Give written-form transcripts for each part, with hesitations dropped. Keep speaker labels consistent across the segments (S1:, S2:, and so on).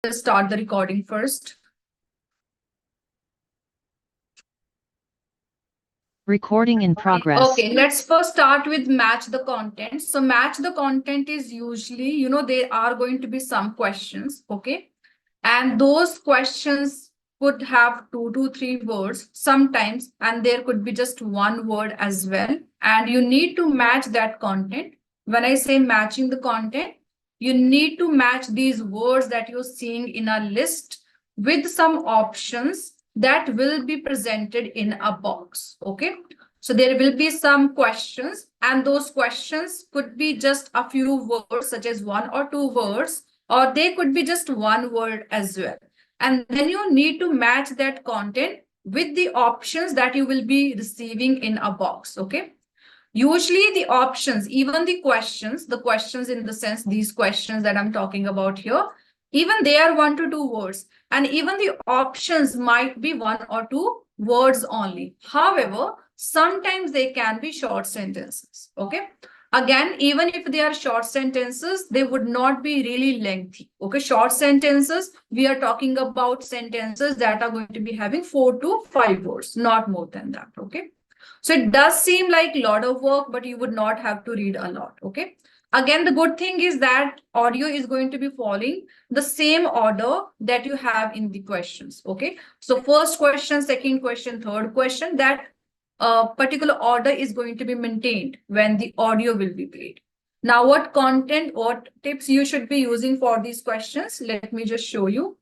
S1: will start the recording first.
S2: Recording in progress.
S1: Okay, let's first start with match the content. So match the content is usually, there are going to be some questions, okay? And those questions could have 2 to 3 words sometimes, and there could be just one word as well. And you need to match that content. When I say matching the content, you need to match these words that you're seeing in a list with some options that will be presented in a box, okay? So there will be some questions, and those questions could be just a few words, such as 1 or 2 words, or they could be just one word as well. And then you need to match that content with the options that you will be receiving in a box, okay? Usually the options, even the questions in the sense, these questions that I'm talking about here, even they are 1 to 2 words, and even the options might be 1 or 2 words only. However, sometimes they can be short sentences, okay? Again, even if they are short sentences, they would not be really lengthy, okay? Short sentences, we are talking about sentences that are going to be having 4 to 5 words, not more than that, okay? So it does seem like a lot of work, but you would not have to read a lot, okay? Again, the good thing is that audio is going to be following the same order that you have in the questions, okay? So first question, second question, third question, that particular order is going to be maintained when the audio will be played. Now, what content, what tips you should be using for these questions? Let me just show you.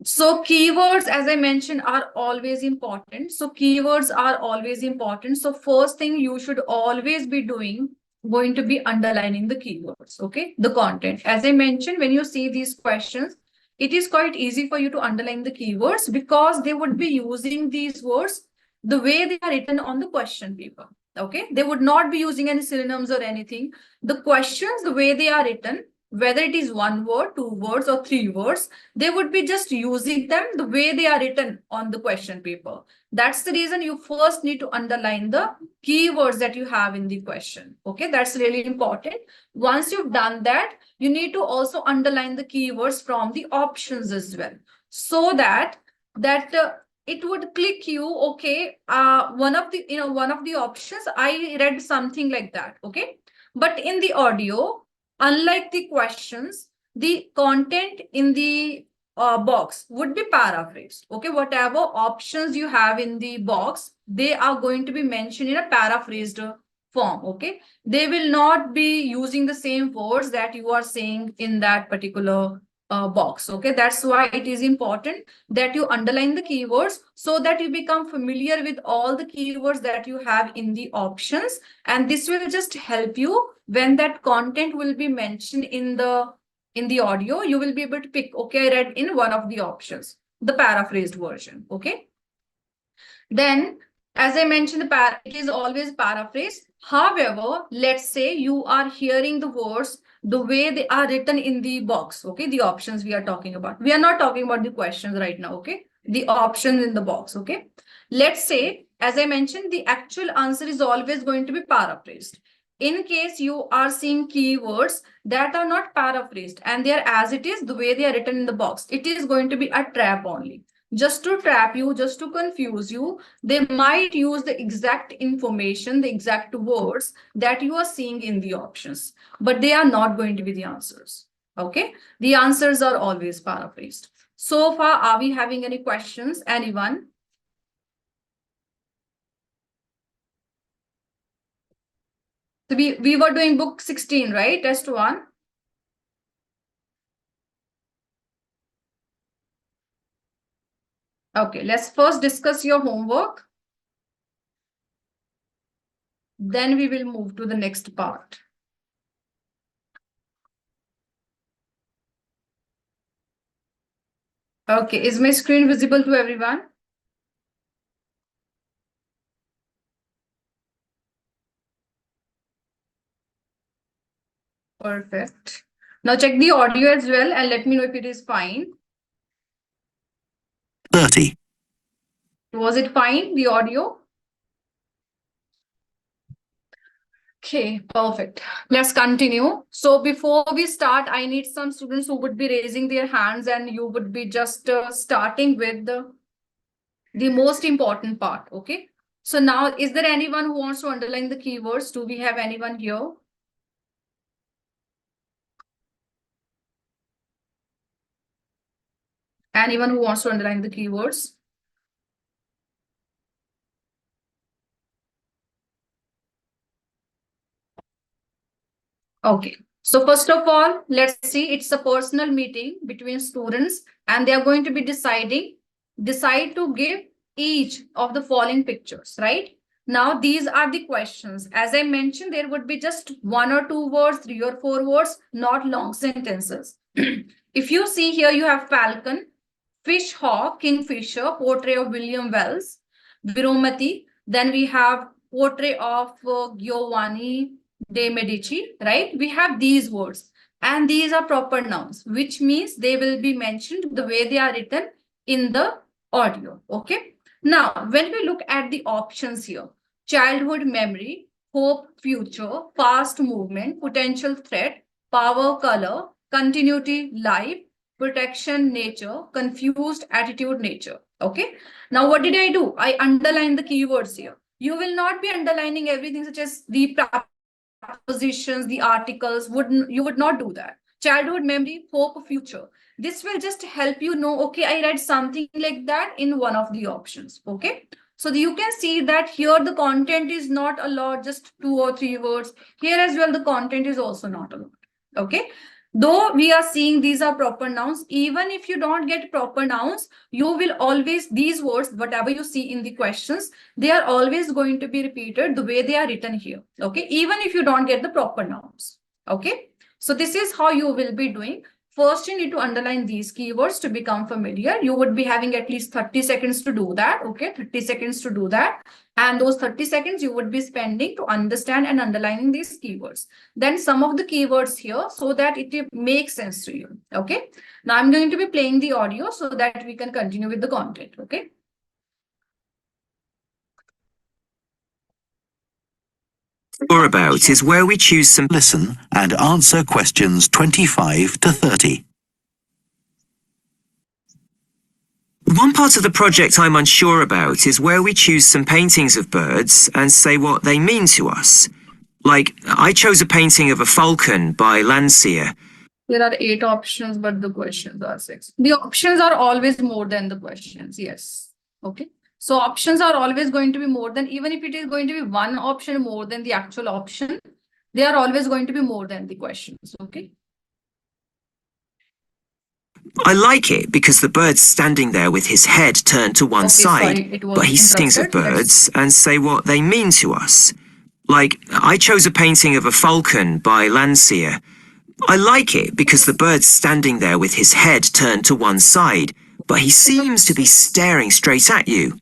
S1: So keywords, as I mentioned, are always important. So keywords are always important. So first thing you should always be doing, going to be underlining the keywords, okay? The content. As I mentioned, when you see these questions, it is quite easy for you to underline the keywords because they would be using these words the way they are written on the question paper, okay? They would not be using any synonyms or anything. The questions, the way they are written, whether it is 1 word, 2 words, or 3 words, they would be just using them the way they are written on the question paper. That's the reason you first need to underline the keywords that you have in the question. Okay, that's really important. Once you've done that, you need to also underline the keywords from the options as well, so that it would click you. Okay, one of the options, I read something like that. Okay, but in the audio, unlike the questions, the content in the box would be paraphrased. Okay, whatever options you have in the box, they are going to be mentioned in a paraphrased form. Okay, they will not be using the same words that you are saying in that particular box. Okay, that's why it is important that you underline the keywords so that you become familiar with all the keywords that you have in the options, and this will just help you when that content will be mentioned in the audio. You will be able to pick, okay, I read in one of the options, the paraphrased version. Okay, then as I mentioned, it is always paraphrased. However, let's say you are hearing the words the way they are written in the box. Okay, the options we are talking about, we are not talking about the questions right now. Okay, the options in the box. Okay, let's say, as I mentioned, the actual answer is always going to be paraphrased. In case you are seeing keywords that are not paraphrased and they are as it is, the way they are written in the box, it is going to be a trap only. Just to trap you, just to confuse you, they might use the exact information, the exact words that you are seeing in the options, but they are not going to be the answers. Okay, the answers are always paraphrased. So far, are we having any questions? Anyone? So we were doing book 16, right? Test 1. Okay, let's first discuss your homework. Then we will move to the next part. Okay, is my screen visible to everyone? Perfect. Now check the audio as well and let me know if it is fine.
S3: 30.
S1: Was it fine, the audio? Okay, perfect. Let's continue. So before we start, I need some students who would be raising their hands and you would be just starting with the most important part. Okay. So now, is there anyone who wants to underline the keywords? Do we have anyone here? Anyone who wants to underline the keywords? Okay. So first of all, let's see, it's a personal meeting between students and they are going to be decide to give each of the following pictures, right? Now, these are the questions. As I mentioned, there would be just 1 or 2 words, 3 or 4 words, not long sentences. If you see here, you have falcon, fish hawk, kingfisher, portrait of William Wells, Viromati. Then we have portrait of Giovanni de Medici, right? We have these words and these are proper nouns, which means they will be mentioned the way they are written in the audio. Okay. Now, when we look at the options here, childhood memory, hope, future, fast movement, potential threat, power, color, continuity, life, protection, nature, confused, attitude, nature. Okay. Now, what did I do? I underlined the keywords here. You will not be underlining everything such as the prepositions, the articles. You would not do that. Childhood memory, hope, future. This will just help you know, okay, I read something like that in one of the options. Okay. So you can see that here the content is not a lot, just 2 or 3 words. Here as well, the content is also not a lot. Okay. Though we are seeing these are proper nouns, even if you don't get proper nouns, you will always, these words, whatever you see in the questions, they are always going to be repeated the way they are written here. Okay. Even if you don't get the proper nouns. Okay. So this is how you will be doing. First, you need to underline these keywords to become familiar. You would be having at least 30 seconds to do that. Okay. 30 seconds to do that. And those 30 seconds you would be spending to understand and underlining these keywords. Then some of the keywords here so that it makes sense to you. Okay. Now I'm going to be playing the audio so that we can continue with the content. Okay.
S3: Or about is where we choose some. Listen and answer questions 25 to 30. One part of the project I'm unsure about is where we choose some paintings of birds and say what they mean to us. Like, I chose a painting of a falcon by Landseer.
S1: There are 8 options, but the questions are 6. The options are always more than the questions. Yes. Okay. So options are always going to be more than, even if it is going to be one option more than the actual option, they are always going to be more than the questions. Okay.
S3: I like it because the bird's standing there with his head turned to one side, but he sings of birds and say what they mean to us. Like, I chose a painting of a falcon by Landseer. I like it because the bird's standing there with his head turned to one side, but he seems to be staring straight at you.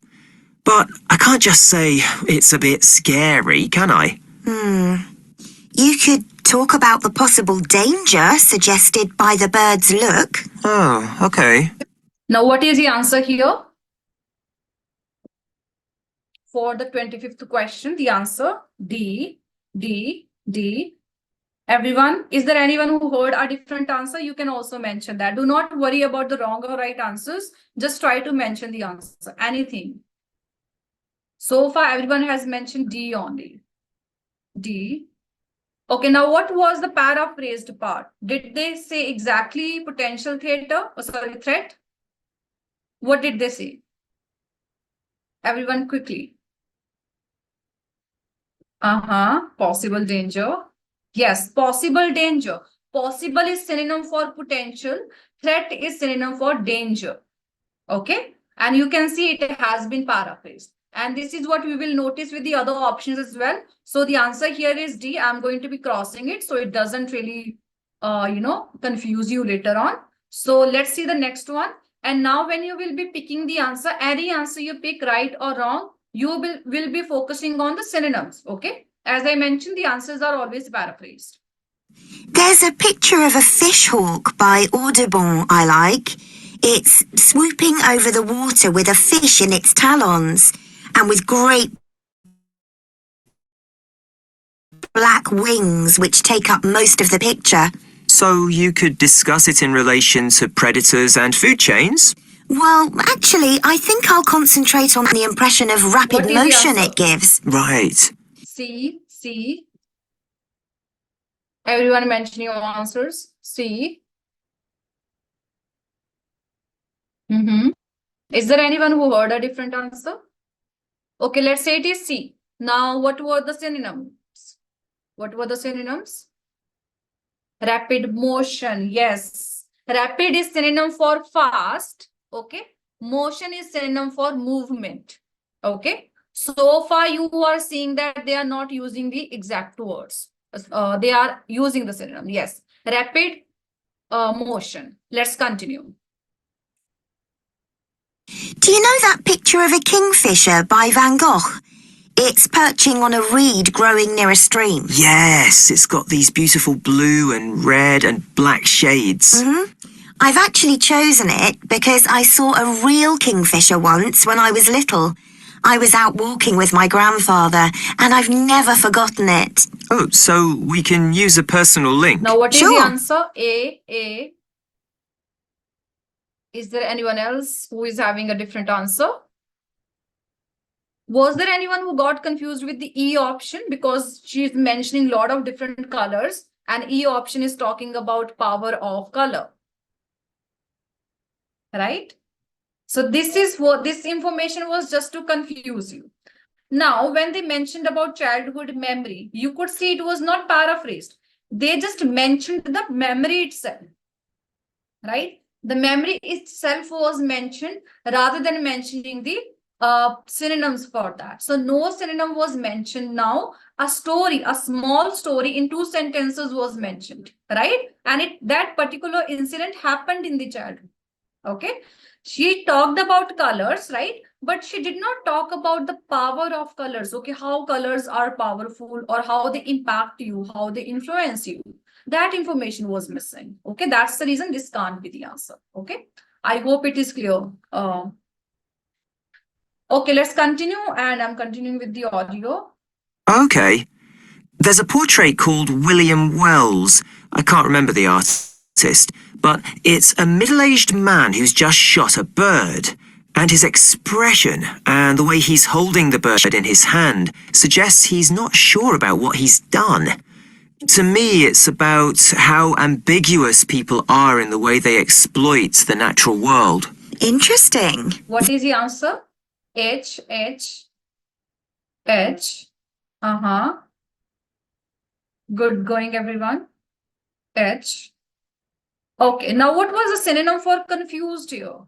S3: But I can't just say it's a bit scary, can I?
S4: You could talk about the possible danger suggested by the bird's look.
S3: Oh, okay.
S1: Now, what is the answer here? For the 25th question, the answer D, D, D. Everyone, is there anyone who heard a different answer? You can also mention that. Do not worry about the wrong or right answers. Just try to mention the answer. Anything. So far, everyone has mentioned D only. D. Okay, now what was the paraphrased part? Did they say exactly potential threat? What did they say? Everyone quickly. Possible danger. Yes, possible danger. Possible is synonym for potential. Threat is synonym for danger. Okay. And you can see it has been paraphrased. And this is what we will notice with the other options as well. So the answer here is D. I'm going to be crossing it so it doesn't really, confuse you later on. So let's see the next one. And now when you will be picking the answer, any answer you pick right or wrong, you will be focusing on the synonyms. Okay. As I mentioned, the answers are always paraphrased.
S4: There's a picture of a fish hawk by Audubon I like. It's swooping over the water with a fish in its talons and with great black wings which take up most of the picture.
S3: So you could discuss it in relation to predators and food chains?
S4: Well, actually, I think I'll concentrate on the impression of rapid
S1: What is the
S4: motion
S1: answer?
S4: it gives.
S3: Right.
S1: C. Everyone mention your answers. C. Is there anyone who heard a different answer? Okay, let's say it is C. Now, what were the synonyms? What were the synonyms? Rapid motion. Yes. Rapid is synonym for fast. Okay. Motion is synonym for movement. Okay. So far, you are seeing that they are not using the exact words. They are using the synonym. Yes. Rapid motion. Let's continue.
S4: Do you know that picture of a kingfisher by Van Gogh? It's perching on a reed growing near a stream.
S3: Yes, it's got these beautiful blue and red and black shades.
S4: I've actually chosen it because I saw a real kingfisher once when I was little. I was out walking with my grandfather and I've never forgotten it.
S3: Oh, so we can use a personal link.
S1: Now, what is
S4: Sure.
S1: the answer? A. Is there anyone else who is having a different answer? Was there anyone who got confused with the E option? Because she's mentioning a lot of different colors and E option is talking about power of color. Right? So this is what this information was, just to confuse you. Now, when they mentioned about childhood memory, you could see it was not paraphrased. They just mentioned the memory itself. Right? The memory itself was mentioned rather than mentioning the synonyms for that. So no synonym was mentioned. Now a story, a small story in 2 sentences was mentioned, right? And that particular incident happened in the childhood. Okay. She talked about colors, right? But she did not talk about the power of colors. Okay. How colors are powerful or how they impact you, how they influence you. That information was missing. Okay. That's the reason this can't be the answer. Okay. I hope it is clear. Okay, let's continue, and I'm continuing with the audio.
S3: Okay. There's a portrait called William Wells. I can't remember the artist, but it's a middle-aged man who's just shot a bird. And his expression and the way he's holding the bird in his hand suggests he's not sure about what he's done. To me, it's about how ambiguous people are in the way they exploit the natural world.
S4: Interesting.
S1: What is the answer? H. Good going, everyone. H. Okay, now what was the synonym for confused here?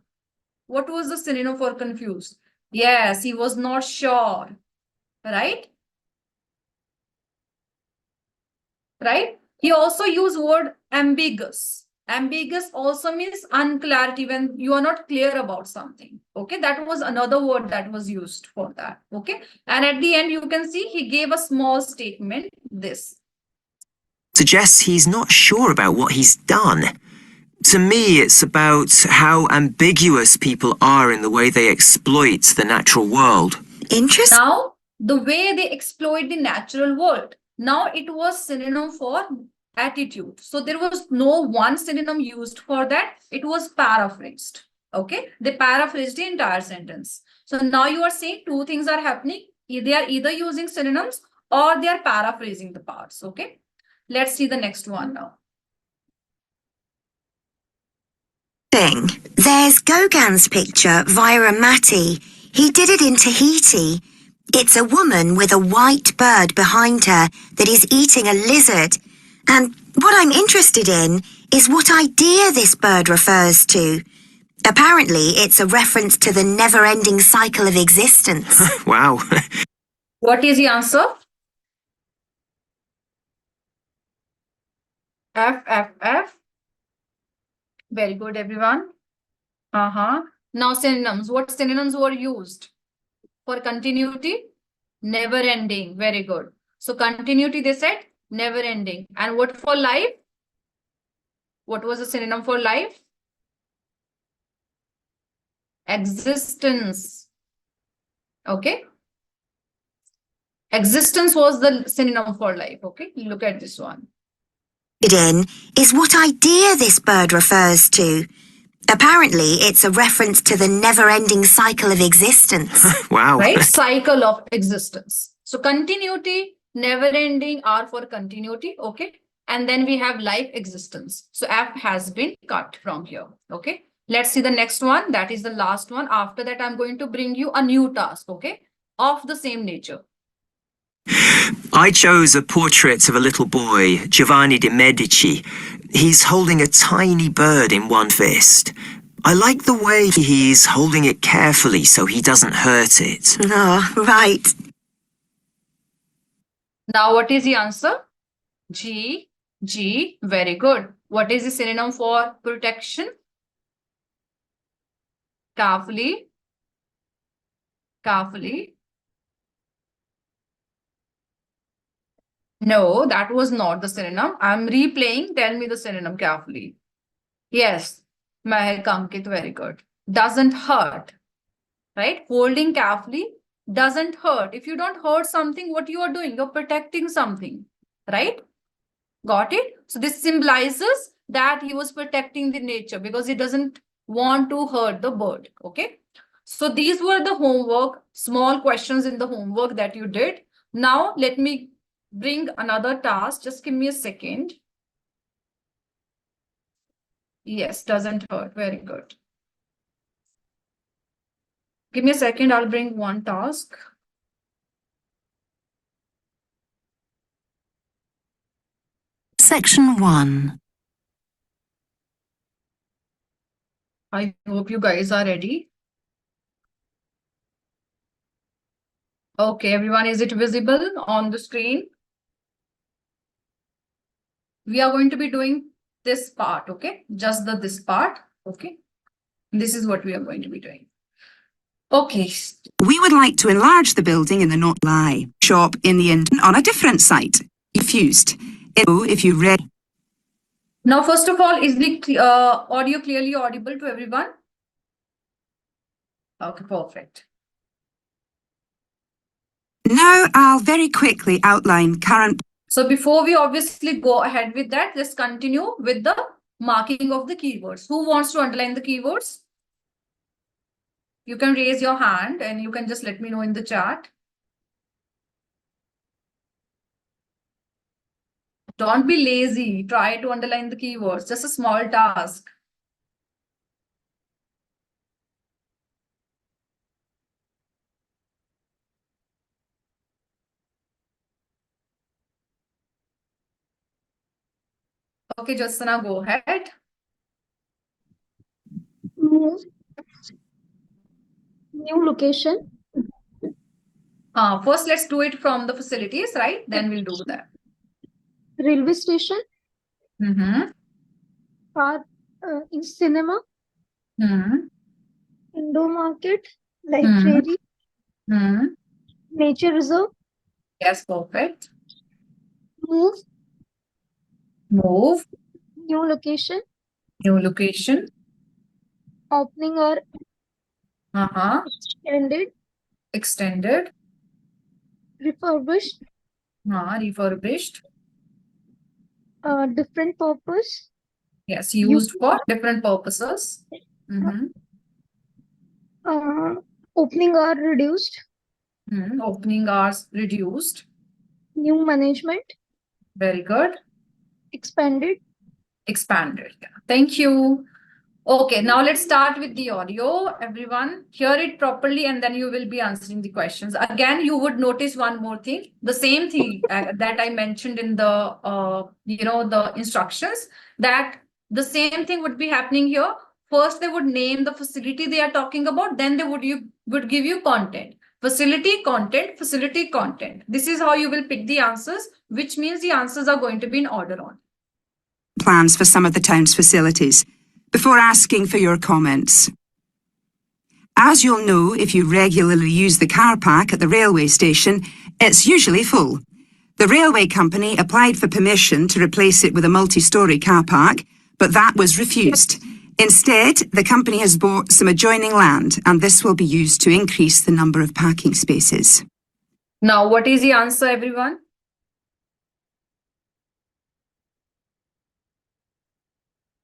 S1: What was the synonym for confused? Yes, he was not sure. Right? Right? He also used word ambiguous. Ambiguous also means unclarity, when you are not clear about something. Okay, that was another word that was used for that. Okay, and at the end you can see he gave a small statement, this.
S3: Suggests he's not sure about what he's done. To me, it's about how ambiguous people are in the way they exploit the natural world.
S4: Interesting.
S1: Now, the way they exploit the natural world. Now it was synonym for attitude. So there was no one synonym used for that. It was paraphrased. Okay. They paraphrased the entire sentence. So now you are saying 2 things are happening. They are either using synonyms or they are paraphrasing the parts. Okay. Let's see the next one now.
S4: There's Gauguin's picture via a Matty. He did it in Tahiti. It's a woman with a white bird behind her that is eating a lizard. And what I'm interested in is what idea this bird refers to. Apparently, it's a reference to the never-ending cycle of existence.
S3: Wow.
S1: What is the answer? F. Very good, everyone. Now synonyms. What synonyms were used? For continuity, never ending. Very good. So continuity, they said never ending. And what for life? What was the synonym for life? Existence. Okay. Existence was the synonym for life. Okay, look at this one.
S4: In is what idea this bird refers to. Apparently, it's a reference to the never-ending cycle of existence.
S3: Wow.
S1: Right? Cycle of existence. So continuity, never ending are for continuity. Okay. And then we have life existence. So F has been cut from here. Okay. Let's see the next one. That is the last one. After that, I'm going to bring you a new task. Okay. Of the same nature.
S3: I chose a portrait of a little boy, Giovanni de' Medici. He's holding a tiny bird in one fist. I like the way he's holding it carefully so he doesn't hurt it.
S4: Oh, right.
S1: Now, what is the answer? G. Very good. What is the synonym for protection? Carefully. No, that was not the synonym. I'm replaying. Tell me the synonym carefully. Yes, Mahir Kankit, very good. Doesn't hurt, right? Holding carefully doesn't hurt. If you don't hurt something, what you are doing? You're protecting something, right? Got it? So this symbolizes that he was protecting the nature because he doesn't want to hurt the bird, okay? So these were the homework, small questions in the homework that you did. Now let me bring another task. Just give me a second. Yes, doesn't hurt. Very good. Give me a second. I'll bring one task.
S4: Section 1.
S1: I hope you guys are ready. Okay, everyone, is it visible on the screen? We are going to be doing this part, okay? Just this part, okay? This is what we are going to be doing. Okay.
S5: We would like to enlarge the building in the Not Lie shop in the end on a different site. Refused. If you read.
S1: Now, first of all, is the audio clearly audible to everyone? Okay, perfect.
S5: Now I'll very quickly outline current.
S1: So before we obviously go ahead with that, let's continue with the marking of the keywords. Who wants to underline the keywords? You can raise your hand and you can just let me know in the chat. Don't be lazy. Try to underline the keywords. Just a small task. Okay, Jasana, go ahead.
S6: Move. New location.
S1: First, let's do it from the facilities, right? Then we'll do that.
S6: Railway station. Park in cinema. Indoor market. Library. Nature reserve.
S1: Yes, perfect.
S6: Move.
S1: Move.
S6: New location.
S1: New location.
S6: Opening or extended.
S1: Extended.
S6: Refurbished.
S1: Refurbished.
S6: Different purpose.
S1: Yes, used for different purposes.
S6: Opening or reduced.
S1: Opening hours reduced.
S6: New management.
S1: Very good.
S6: Expanded.
S1: Expanded. Yeah. Thank you. Okay, now let's start with the audio. Everyone, hear it properly and then you will be answering the questions. Again, you would notice one more thing. The same thing that I mentioned in the, the instructions, that the same thing would be happening here. First, they would name the facility they are talking about. Then they would give you content. Facility, content, facility, content. This is how you will pick the answers, which means the answers are going to be in order on.
S5: Plans for some of the town's facilities before asking for your comments. As you'll know if you regularly use the car park at the railway station, it's usually full. The railway company applied for permission to replace it with a multi-storey car park, but that was refused. Instead, the company has bought some adjoining land, and this will be used to increase the number of parking spaces.
S1: Now, what is the answer, everyone?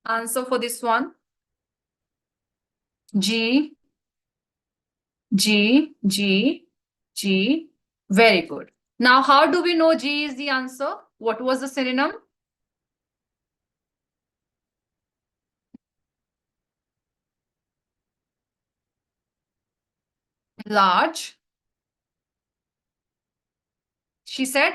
S1: Answer for this one. G, G, G, G. Very good. Now, how do we know G is the answer? What was the synonym? Large. She said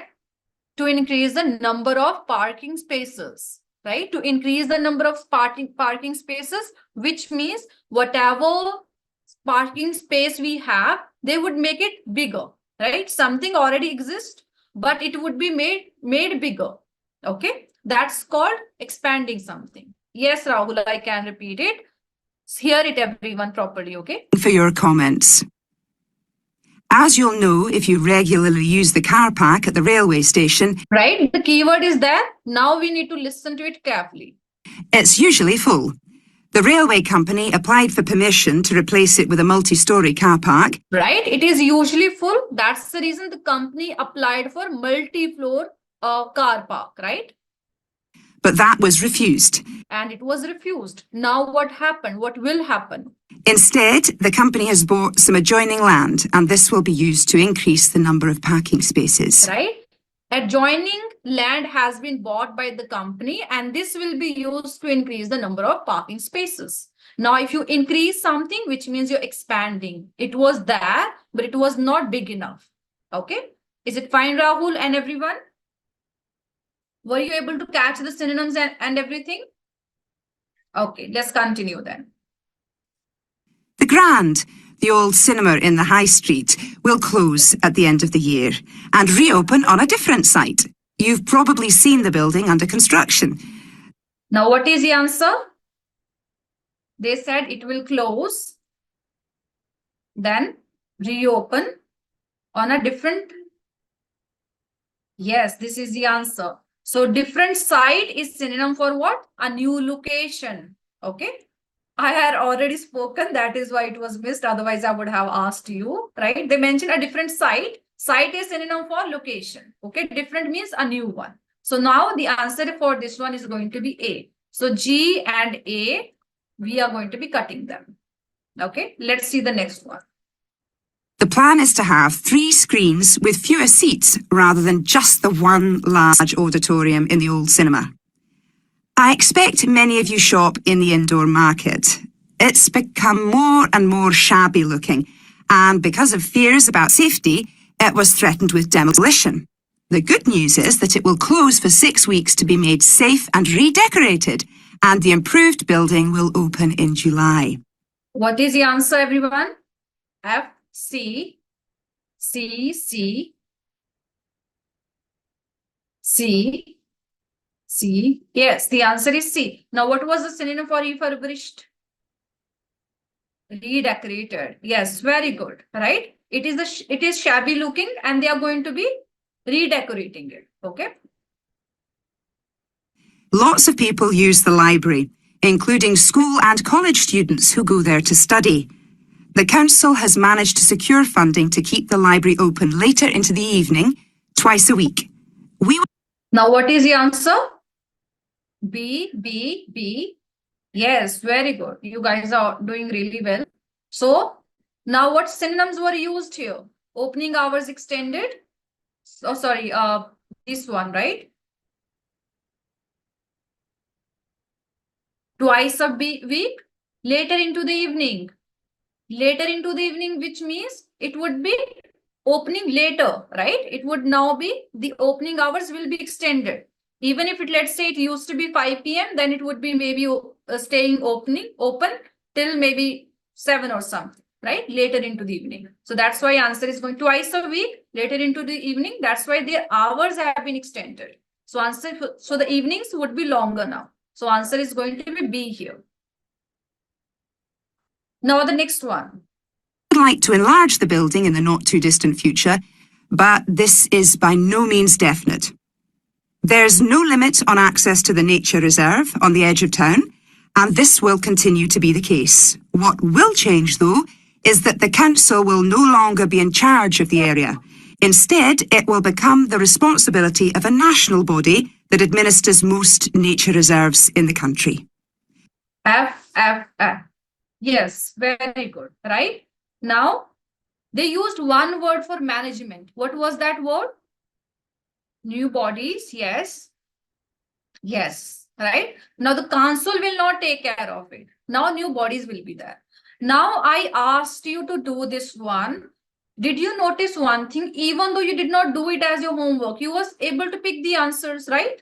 S1: to increase the number of parking spaces, right? To increase the number of parking spaces, which means whatever parking space we have, they would make it bigger, right? Something already exists, but it would be made bigger. Okay, that's called expanding something. Yes, Rahul, I can repeat it. Hear it, everyone, properly. Okay.
S5: For your comments. As you'll know if you regularly use the car park at the railway station,
S1: right? The keyword is there. Now we need to listen to it carefully.
S5: It's usually full. The railway company applied for permission to replace it with a multi-storey car park.
S1: Right? It is usually full. That's the reason the company applied for multi-floor car park, right?
S5: But that was refused.
S1: And it was refused. Now what happened? What will happen?
S5: Instead, the company has bought some adjoining land, and this will be used to increase the number of parking spaces.
S1: Right? Adjoining land has been bought by the company, and this will be used to increase the number of parking spaces. Now, if you increase something, which means you're expanding. It was there, but it was not big enough. Okay? Is it fine, Rahul and everyone? Were you able to catch the synonyms and everything? Okay, let's continue then.
S5: The Grand, the old cinema in the High Street, will close at the end of the year and reopen on a different site. You've probably seen the building under construction.
S1: Now, what is the answer? They said it will close, then reopen on a different. Yes, this is the answer. So different site is synonym for what? A new location. Okay. I had already spoken. That is why it was missed. Otherwise, I would have asked you, right? They mentioned a different site. Site is synonym for location. Okay. Different means a new one. So now the answer for this one is going to be A. So G and A, we are going to be cutting them. Okay. Let's see the next one.
S5: The plan is to have 3 screens with fewer seats rather than just the one large auditorium in the old cinema. I expect many of you shop in the indoor market. It's become more and more shabby looking, and because of fears about safety, it was threatened with demolition. The good news is that it will close for 6 weeks to be made safe and redecorated, and the improved building will open in July.
S1: What is the answer, everyone? F, C, C, C, C, C. Yes, the answer is C. Now, what was the synonym for refurbished? Redecorated. Yes, very good. Right? It is shabby looking, and they are going to be redecorating it. Okay.
S5: Lots of people use the library, including school and college students who go there to study. The council has managed to secure funding to keep the library open later into the evening, twice a week.
S1: Now, what is the answer? B, B, B. Yes, very good. You guys are doing really well. So, now what synonyms were used here? Opening hours extended. Oh, sorry, this one, right? Twice a week, later into the evening. Later into the evening, which means it would be opening later, right? It would now be the opening hours will be extended. Even if it, let's say it used to be 5 p.m., then it would be maybe staying open till maybe 7 or something, right? Later into the evening. So that's why answer is going twice a week, later into the evening. That's why their hours have been extended. So so the evenings would be longer now. So answer is going to be B here. Now the next one.
S5: I'd like to enlarge the building in the not too distant future, but this is by no means definite. There's no limit on access to the nature reserve on the edge of town, and this will continue to be the case. What will change, though, is that the council will no longer be in charge of the area. Instead, it will become the responsibility of a national body that administers most nature reserves in the country.
S1: F, F, F. Yes, very good, right? Now, they used one word for management. What was that word? New bodies, yes. Yes, right? Now the council will not take care of it. Now new bodies will be there. Now I asked you to do this one. Did you notice one thing? Even though you did not do it as your homework, you was able to pick the answers, right?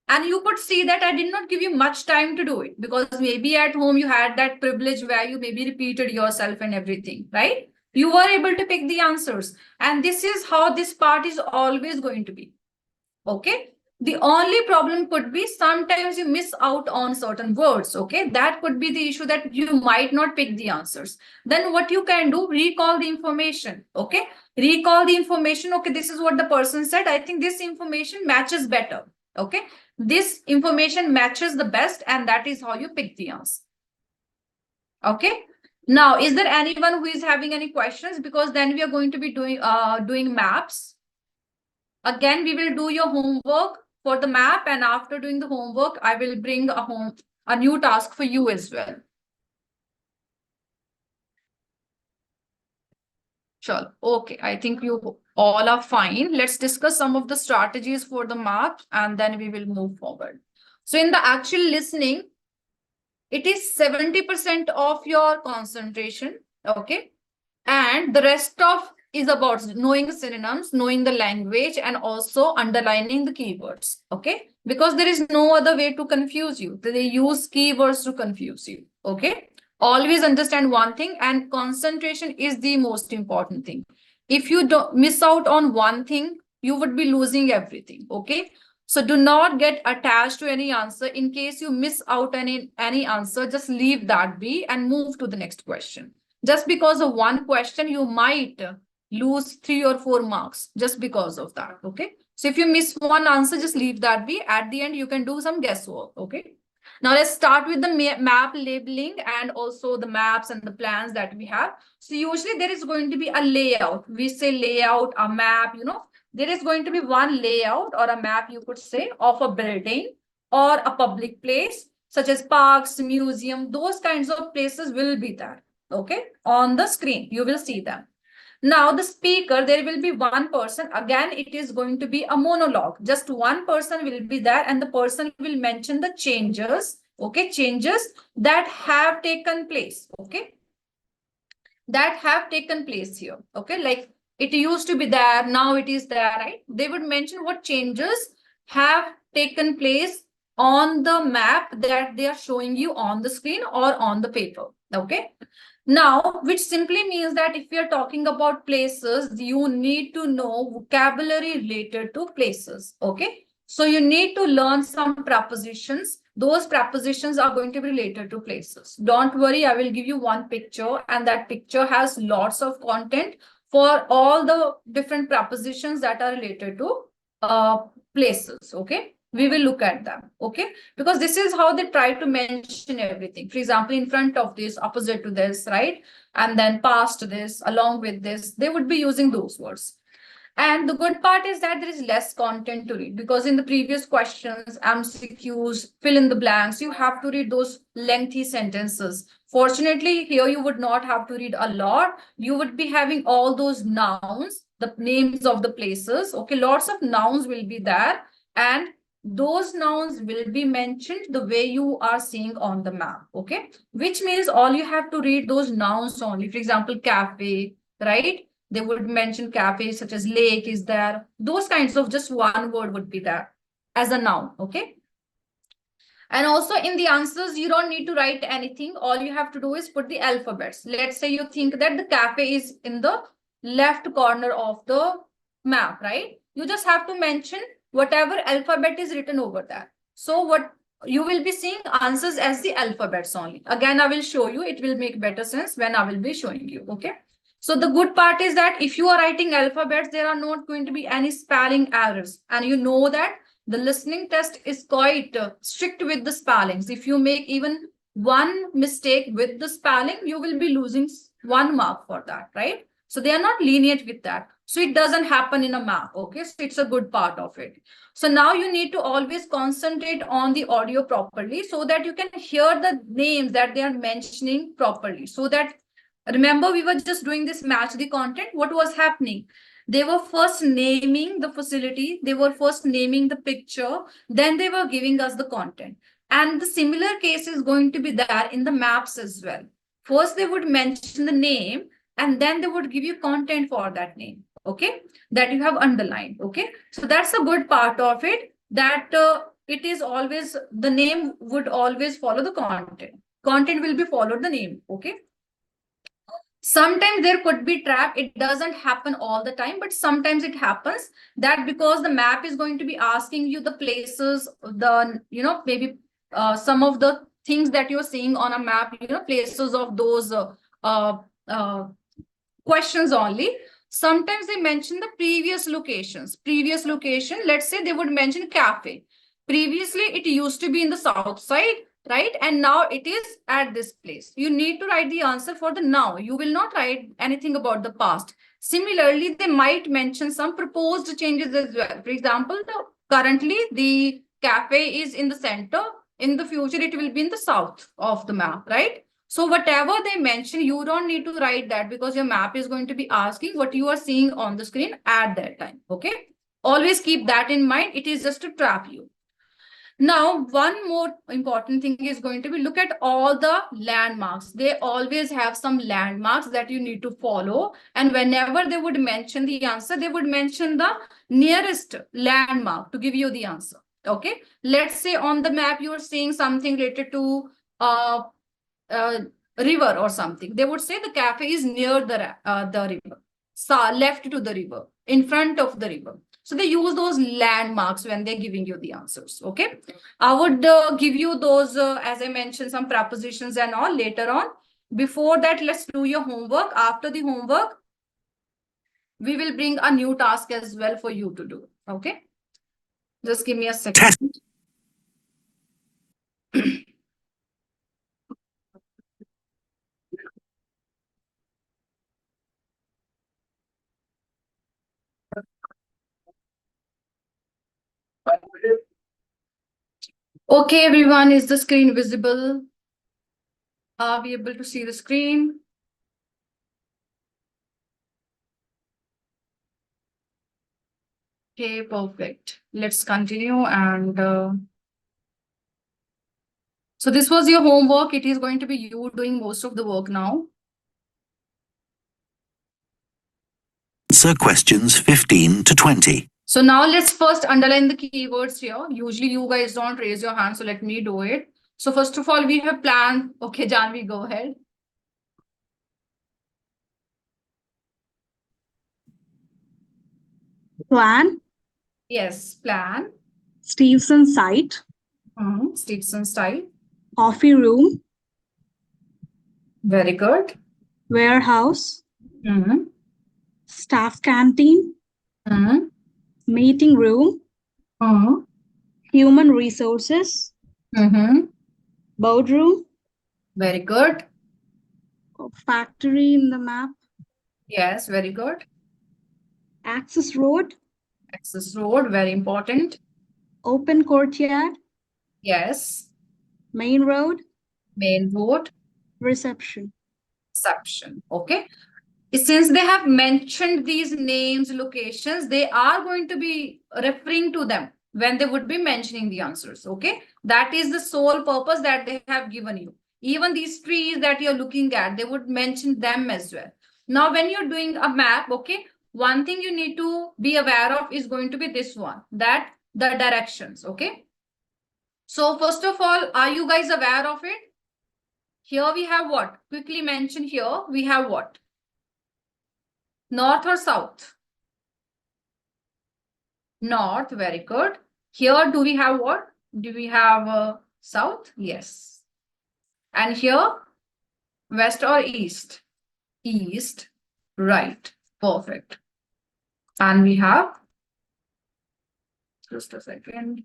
S1: And you could see that I did not give you much time to do it because maybe at home you had that privilege where you maybe repeated yourself and everything, right? You were able to pick the answers. And this is how this part is always going to be. Okay. The only problem could be sometimes you miss out on certain words. Okay. That could be the issue that you might not pick the answers. Then what you can do, recall the information. Okay. Recall the information. Okay. This is what the person said. I think this information matches better. Okay. This information matches the best, and that is how you pick the answer. Okay. Now, is there anyone who is having any questions? Because then we are going to be doing maps. Again, we will do your homework for the map, and after doing the homework, I will bring a new task for you as well. Sure. Okay, I think you all are fine. Let's discuss some of the strategies for the map, and then we will move forward. So in the actual listening, it is 70% of your concentration. Okay. And the rest of is about knowing synonyms, knowing the language, and also underlining the keywords. Okay. Because there is no other way to confuse you. They use keywords to confuse you. Okay. Always understand one thing, and concentration is the most important thing. If you don't miss out on one thing, you would be losing everything. Okay. So do not get attached to any answer. In case you miss out any answer, just leave that be and move to the next question. Just because of one question, you might lose 3 or 4 marks just because of that. Okay. So if you miss one answer, just leave that be. At the end, you can do some guesswork. Okay. Now let's start with the map labeling and also the maps and the plans that we have. So usually there is going to be a layout. We say layout, a map, there is going to be one layout or a map, you could say, of a building or a public place, such as parks, museum. Those kinds of places will be there. Okay, on the screen, you will see them. Now the speaker, there will be one person. Again, it is going to be a monologue. Just one person will be there, and the person will mention the changes. Okay, changes that have taken place. Okay, that have taken place here. Okay, like it used to be there, now it is there, right? They would mention what changes have taken place on the map that they are showing you on the screen or on the paper. Okay. Now, which simply means that if we are talking about places, you need to know vocabulary related to places. Okay. So you need to learn some prepositions. Those prepositions are going to be related to places. Don't worry, I will give you one picture, and that picture has lots of content for all the different prepositions that are related to places. Okay. We will look at them. Okay. Because this is how they try to mention everything. For example, in front of this, opposite to this, right? And then past this, along with this, they would be using those words. And the good part is that there is less content to read, because in the previous questions, MCQs, fill in the blanks, you have to read those lengthy sentences. Fortunately, here you would not have to read a lot. You would be having all those nouns, the names of the places. Okay, lots of nouns will be there, and those nouns will be mentioned the way you are seeing on the map. Okay, which means all you have to read those nouns only. For example, cafe, right? They would mention cafes such as lake is there. Those kinds of just one word would be there as a noun. Okay. And also in the answers, you don't need to write anything. All you have to do is put the alphabets. Let's say you think that the cafe is in the left corner of the map, right? You just have to mention whatever alphabet is written over there. So what you will be seeing answers as the alphabets only. Again, I will show you. It will make better sense when I will be showing you. Okay. So the good part is that if you are writing alphabets, there are not going to be any spelling errors. And you know that the listening test is quite strict with the spellings. If you make even one mistake with the spelling, you will be losing 1 mark for that, right? So they are not lenient with that. So it doesn't happen in a map. Okay, so it's a good part of it. So now you need to always concentrate on the audio properly so that you can hear the names that they are mentioning properly. So that, remember, we were just doing this match the content. What was happening? They were first naming the facility, they were first naming the picture, then they were giving us the content. And the similar case is going to be there in the maps as well. First, they would mention the name and then they would give you content for that name, okay, that you have underlined. Okay, so that's a good part of it, that it is always, the name would always follow the content will be followed the name. Okay, sometimes there could be trap, it doesn't happen all the time, but sometimes it happens that because the map is going to be asking you the places, the, you know, maybe some of the things that you're seeing on a map, you know, places of those questions only. Sometimes they mention the previous location. Let's say they would mention cafe. Previously, it used to be in the south side, right? And now it is at this place. You need to write the answer for the now. You will not write anything about the past. Similarly, they might mention some proposed changes as well. For example, currently the cafe is in the center. In the future, it will be in the south of the map, right? So whatever they mention, you don't need to write that because your map is going to be asking what you are seeing on the screen at that time. Okay, always keep that in mind. It is just to trap you. Now, one more important thing is going to be, look at all the landmarks. They always have some landmarks that you need to follow. And whenever they would mention the answer, they would mention the nearest landmark to give you the answer. Okay, let's say on the map, you are seeing something related to river or something. They would say the cafe is near the river, left to the river, in front of the river. So they use those landmarks when they're giving you the answers. Okay, I would give you those, as I mentioned, some prepositions and all later on. Before that, let's do your homework. After the homework, we will bring a new task as well for you to do. Okay, just give me a second. Okay, everyone, is the screen visible? Are we able to see the screen? Okay, perfect. Let's continue. And so this was your homework. It is going to be you doing most of the work now.
S7: Answer questions 15 to 20.
S1: So now let's first underline the keywords here. Usually you guys don't raise your hand, so let me do it. So first of all, we have plan. Okay, Janvi, go ahead.
S8: Plan.
S1: Yes, plan.
S8: Stevenson site.
S1: Stevenson style.
S8: Coffee room.
S1: Very good.
S8: Warehouse. Staff canteen. Meeting room. Human resources. Boardroom.
S1: Very good.
S8: Factory in the map.
S1: Yes, very good.
S8: Access road.
S1: Access road, very important.
S8: Open courtyard.
S1: Yes.
S8: Main road.
S1: Main road.
S8: Reception.
S1: Reception. Okay. Since they have mentioned these names, locations, they are going to be referring to them when they would be mentioning the answers. Okay, that is the sole purpose that they have given you. Even these trees that you're looking at, they would mention them as well. Now, when you're doing a map, okay, one thing you need to be aware of is going to be this one, that the directions. Okay, so first of all, are you guys aware of it? Here we have what? Quickly mention here, we have what? North or south? North, very good. Here, do we have what? Do we have south? Yes. And here, west or east? East, right, perfect. And we have, just a second,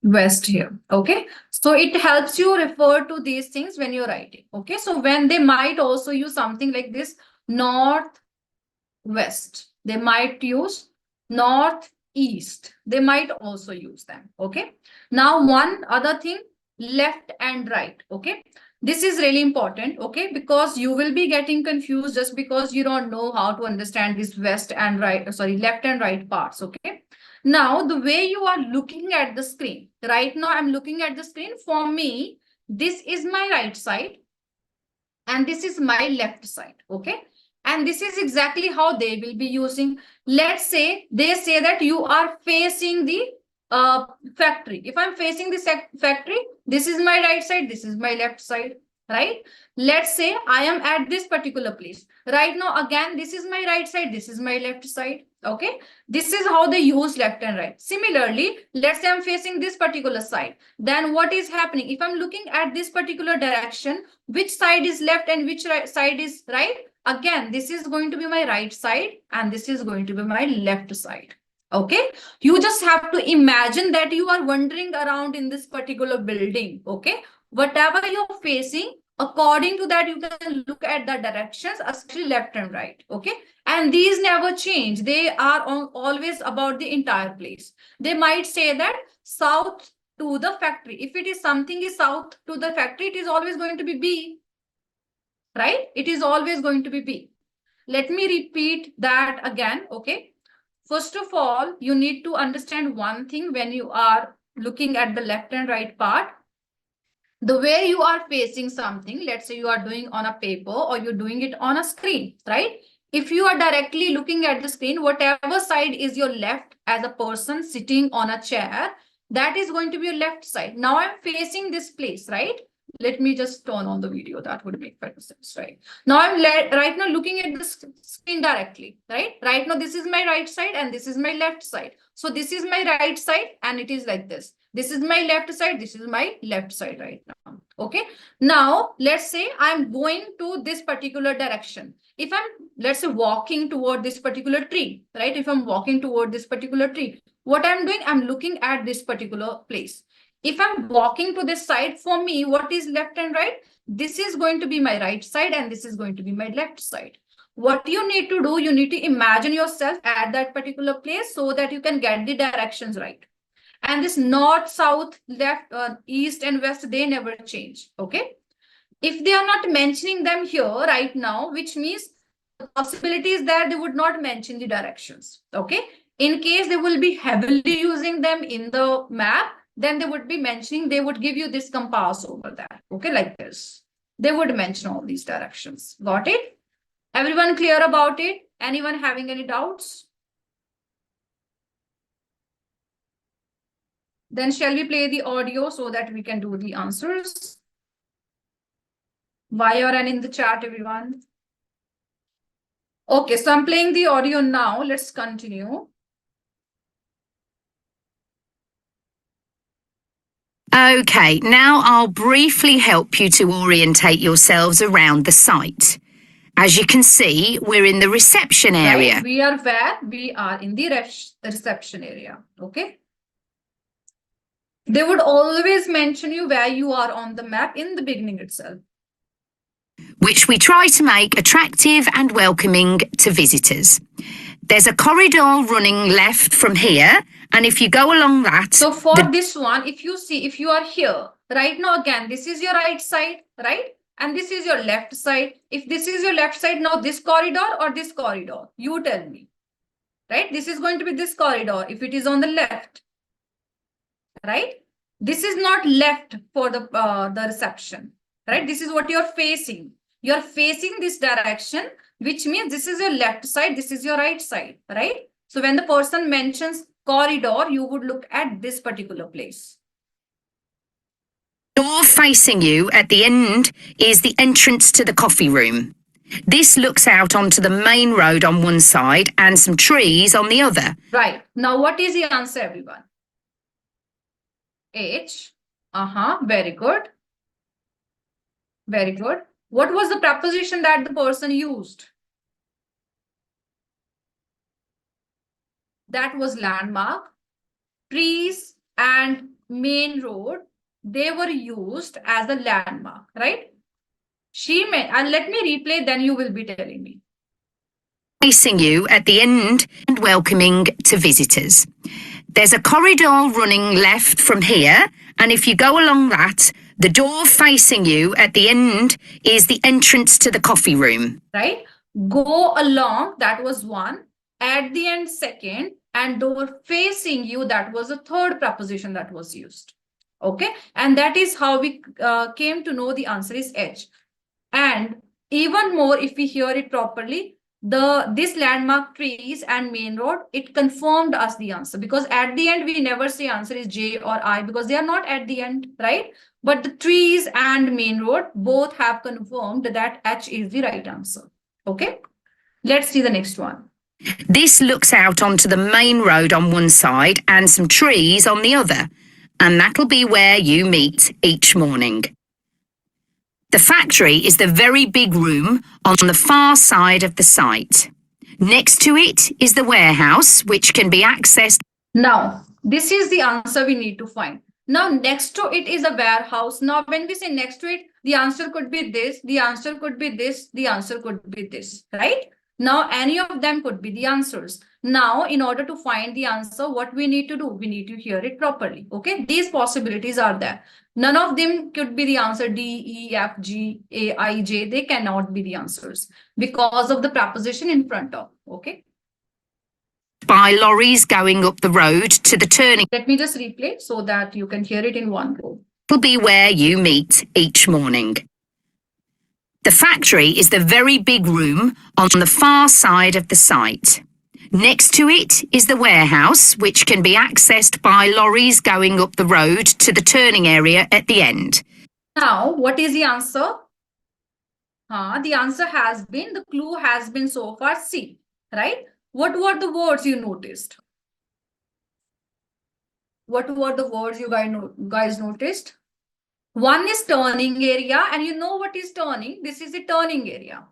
S1: west here. Okay, so it helps you refer to these things when you're writing. Okay, so when they might also use something like this, north, west. They might use north, east. They might also use them. Okay. Now, one other thing, left and right. Okay. This is really important. Okay. Because you will be getting confused just because you don't know how to understand this west and right, sorry, left and right parts. Okay. Now, the way you are looking at the screen, right now I'm looking at the screen. For me, this is my right side and this is my left side. Okay. And this is exactly how they will be using. Let's say they say that you are facing the factory. If I'm facing the factory, this is my right side, this is my left side, right? Let's say I am at this particular place. Right now, again, this is my right side, this is my left side. Okay. This is how they use left and right. Similarly, let's say I'm facing this particular side. Then what is happening? If I'm looking at this particular direction, which side is left and which side is right? Again, this is going to be my right side and this is going to be my left side. Okay. You just have to imagine that you are wandering around in this particular building. Okay. Whatever you're facing, according to that, you can look at the directions, especially left and right. Okay. And these never change. They are always about the entire place. They might say that south to the factory. If it is something is south to the factory, it is always going to be B. Right? It is always going to be B. Let me repeat that again. Okay. First of all, you need to understand one thing when you are looking at the left and right part. The way you are facing something, let's say you are doing on a paper or you're doing it on a screen, right? If you are directly looking at the screen, whatever side is your left as a person sitting on a chair, that is going to be your left side. Now I'm facing this place, right? Let me just turn on the video. That would make better sense, right? Now I'm right now looking at the screen directly, right? Right now, this is my right side and this is my left side. So this is my right side and it is like this. This is my left side. This is my left side right now. Okay. Now, let's say I'm going to this particular direction. If I'm, let's say, walking toward this particular tree, right? If I'm walking toward this particular tree, what I'm doing, I'm looking at this particular place. If I'm walking to this side, for me, what is left and right? This is going to be my right side and this is going to be my left side. What you need to do, you need to imagine yourself at that particular place so that you can get the directions right. And this north, south, left, east and west, they never change. Okay. If they are not mentioning them here right now, which means the possibility is that they would not mention the directions. Okay. In case they will be heavily using them in the map, then they would be mentioning, they would give you this compass over there. Okay. Like this. They would mention all these directions. Got it? Everyone clear about it? Anyone having any doubts? Then shall we play the audio so that we can do the answers? Why are in the chat, everyone? Okay, so I'm playing the audio now. Let's continue.
S9: Okay, now I'll briefly help you to orientate yourselves around the site. As you can see, we're in the reception area.
S1: Right, we are where? We are in the reception area. Okay. They would always mention you where you are on the map in the beginning itself.
S9: Which we try to make attractive and welcoming to visitors. There's a corridor running left from here, and if you go along that...
S1: So for this one, if you see, if you are here, right now again, this is your right side, right? And this is your left side. If this is your left side, now this corridor or this corridor, you tell me, right? This is going to be this corridor if it is on the left, right? This is not left for the reception, right? This is what you're facing. You're facing this direction, which means this is your left side, this is your right side, right? So when the person mentions corridor, you would look at this particular place.
S9: Door facing you at the end is the entrance to the coffee room. This looks out onto the main road on one side and some trees on the other.
S1: Right. Now, what is the answer, everyone? H. Very good. Very good. What was the preposition that the person used? That was landmark. Trees and main road, they were used as a landmark, right? She may, and let me replay, then you will be telling me.
S9: facing you at the end and welcoming to visitors. There's a corridor running left from here, and if you go along that, the door facing you at the end is the entrance to the coffee room.
S1: Right? Go along, that was one. At the end, second. And door facing you, that was the third preposition that was used. Okay? And that is how we came to know the answer is H. And even more, if we hear it properly, this landmark trees and main road, it confirmed us the answer, because at the end we never say answer is J or I, because they are not at the end, right? But the trees and main road both have confirmed that H is the right answer. Okay, let's see the next one.
S9: This looks out onto the main road on one side and some trees on the other, and that'll be where you meet each morning. The factory is the very big room on the far side of the site. Next to it is the warehouse, which can be accessed.
S1: Now, this is the answer we need to find. Now, next to it is a warehouse. Now, when we say next to it, the answer could be this, the answer could be this, the answer could be this, right? Now, any of them could be the answers. Now, in order to find the answer, what we need to do? We need to hear it properly, okay? These possibilities are there. None of them could be the answer D, E, F, G, A, I, J. They cannot be the answers because of the preposition in front of, okay?
S9: By lorries going up the road to the turning.
S1: Let me just replay so that you can hear it in one go.
S9: Will be where you meet each morning. The factory is the very big room on the far side of the site. Next to it is the warehouse, which can be accessed by lorries going up the road to the turning area at the end.
S1: Now, what is the answer? The answer has been, the clue has been so far C, right? What were the words you noticed? What were the words you guys noticed? One is turning area, and you know what is turning? This is the turning area.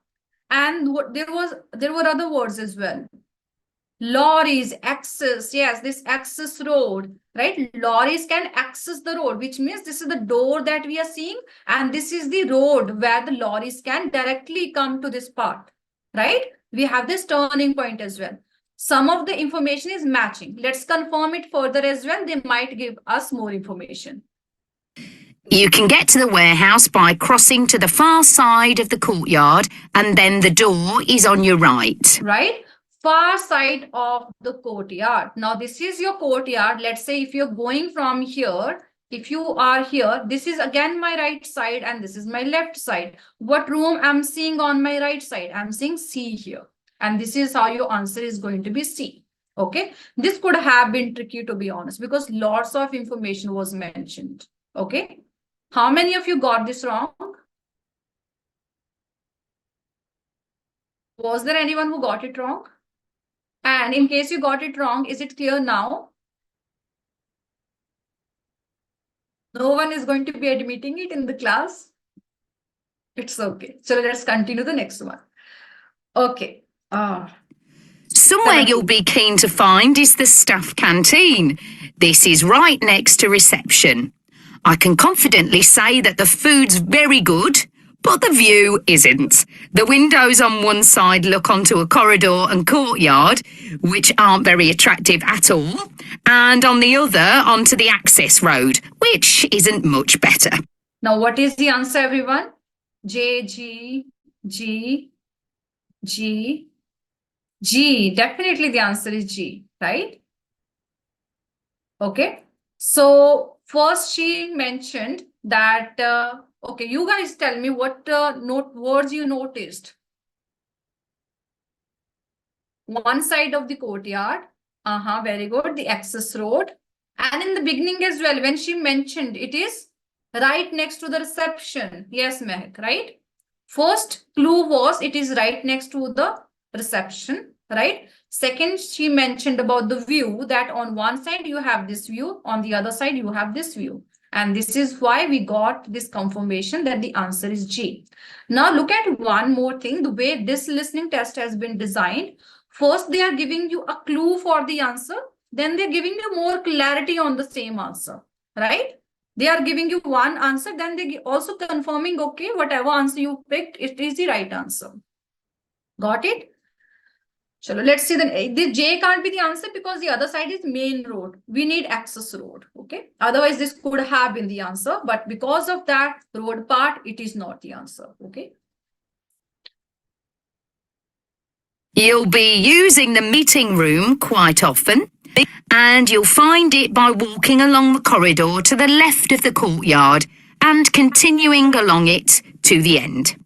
S1: And there were other words as well. Lorries, access, yes, this access road, right? Lorries can access the road, which means this is the door that we are seeing, and this is the road where the lorries can directly come to this part, right? We have this turning point as well. Some of the information is matching. Let's confirm it further as well. They might give us more information.
S9: You can get to the warehouse by crossing to the far side of the courtyard, and then the door is on your right.
S1: Right? Far side of the courtyard. Now, this is your courtyard. Let's say if you're going from here, if you are here, this is again my right side and this is my left side. What room I'm seeing on my right side? I'm seeing C here. And this is how your answer is going to be C. Okay? This could have been tricky, to be honest, because lots of information was mentioned. Okay? How many of you got this wrong? Was there anyone who got it wrong? And in case you got it wrong, is it clear now? No one is going to be admitting it in the class. It's okay. So let's continue the next one. Okay.
S9: Somewhere you'll be keen to find is the staff canteen. This is right next to reception. I can confidently say that the food's very good, but the view isn't. The windows on one side look onto a corridor and courtyard, which aren't very attractive at all, and on the other onto the access road, which isn't much better.
S1: Now, what is the answer, everyone? J, G, G, G, G. Definitely the answer is G, right? Okay. So first she mentioned that, okay, you guys tell me what words you noticed. One side of the courtyard. Very good. The access road. And in the beginning as well, when she mentioned it is right next to the reception. Yes, Mehak, right? First clue was it is right next to the reception, right? Second, she mentioned about the view, that on one side you have this view, on the other side you have this view. And this is why we got this confirmation that the answer is G. Now look at one more thing, the way this listening test has been designed. First, they are giving you a clue for the answer. Then they're giving you more clarity on the same answer, right? They are giving you one answer, then they also confirming, okay, whatever answer you picked, it is the right answer. Got it? Chalo, let's see the J can't be the answer because the other side is main road. We need access road. Okay. Otherwise, this could have been the answer, but because of that road part, it is not the answer. Okay.
S9: You'll be using the meeting room quite often, and you'll find it by walking along the corridor to the left of the courtyard and continuing along it to the end.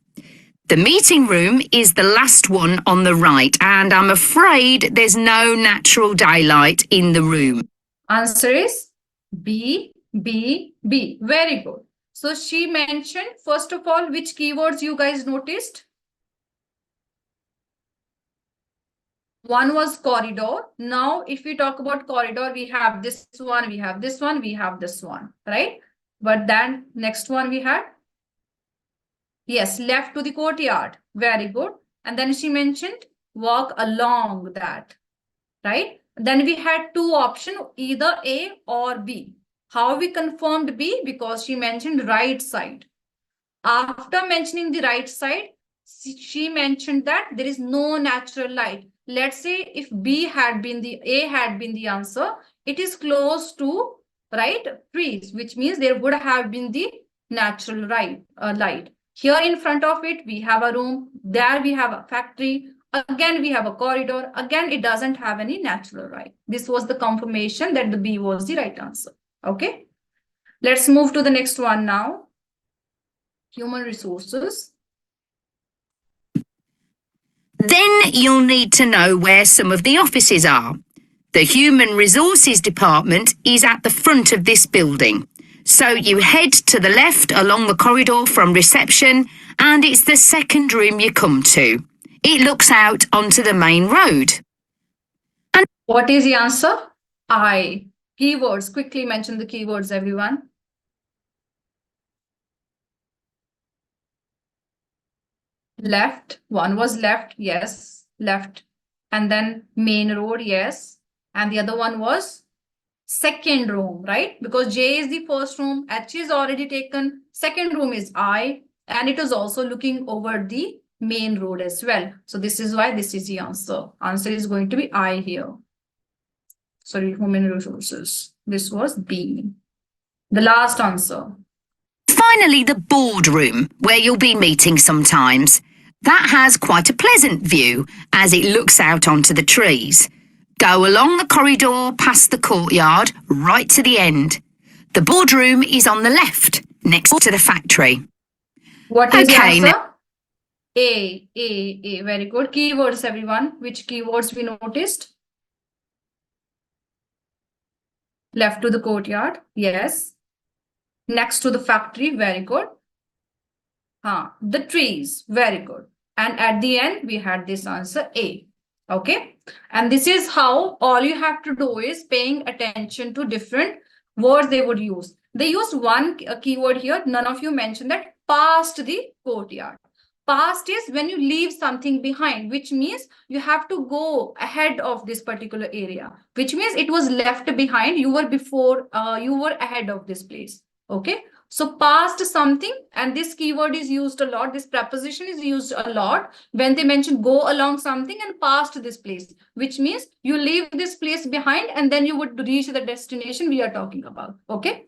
S9: The meeting room is the last one on the right, and I'm afraid there's no natural daylight in the room.
S1: Answer is B, B, B. Very good. So she mentioned, first of all, which keywords you guys noticed? One was corridor. Now, if we talk about corridor, we have this one, we have this one, we have this one, right? But then next one we had? Yes, left to the courtyard. Very good. And then she mentioned walk along that, right? Then we had two options, either A or B. How we confirmed B? Because she mentioned right side. After mentioning the right side, she mentioned that there is no natural light. Let's say if A had been the answer, it is close to right trees, which means there would have been the natural light. Here in front of it, we have a room. There we have a factory. Again, we have a corridor. Again, it doesn't have any natural light. This was the confirmation that the B was the right answer. Okay. Let's move to the next one now. Human resources.
S9: Then you'll need to know where some of the offices are. The Human Resources Department is at the front of this building. So you head to the left along the corridor from reception, and it's the second room you come to. It looks out onto the main road.
S1: And what is the answer? I. Keywords. Quickly mention the keywords, everyone. Left. One was left. Yes. Left. And then main road. Yes. And the other one was second room, right? Because J is the first room. H is already taken. Second room is I. And it is also looking over the main road as well. So this is why this is the answer. Answer is going to be I here. Sorry, human resources. This was B. The last answer.
S9: Finally, the boardroom, where you'll be meeting sometimes. That has quite a pleasant view as it looks out onto the trees. Go along the corridor past the courtyard right to the end. The boardroom is on the left, next to the factory.
S1: What is the answer? A. Very good. Keywords, everyone. Which keywords we noticed? Left to the courtyard. Yes. Next to the factory. Very good. The trees. Very good. And at the end, we had this answer A. Okay. And this is how all you have to do is paying attention to different words they would use. They used one keyword here. None of you mentioned that. Past the courtyard. Past is when you leave something behind, which means you have to go ahead of this particular area, which means it was left behind. You were ahead of this place. Okay. So past something, and this keyword is used a lot. This preposition is used a lot when they mention go along something and past this place, which means you leave this place behind and then you would reach the destination we are talking about. Okay.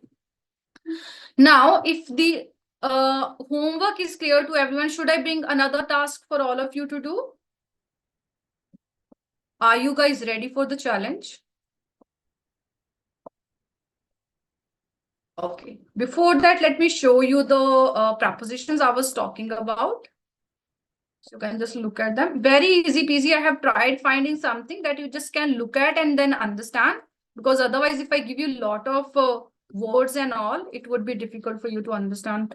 S1: Now, if the homework is clear to everyone, should I bring another task for all of you to do? Are you guys ready for the challenge? Okay. Before that, let me show you the prepositions I was talking about. So you can just look at them. Very easy peasy. I have tried finding something that you just can look at and then understand. Because otherwise, if I give you a lot of words and all, it would be difficult for you to understand.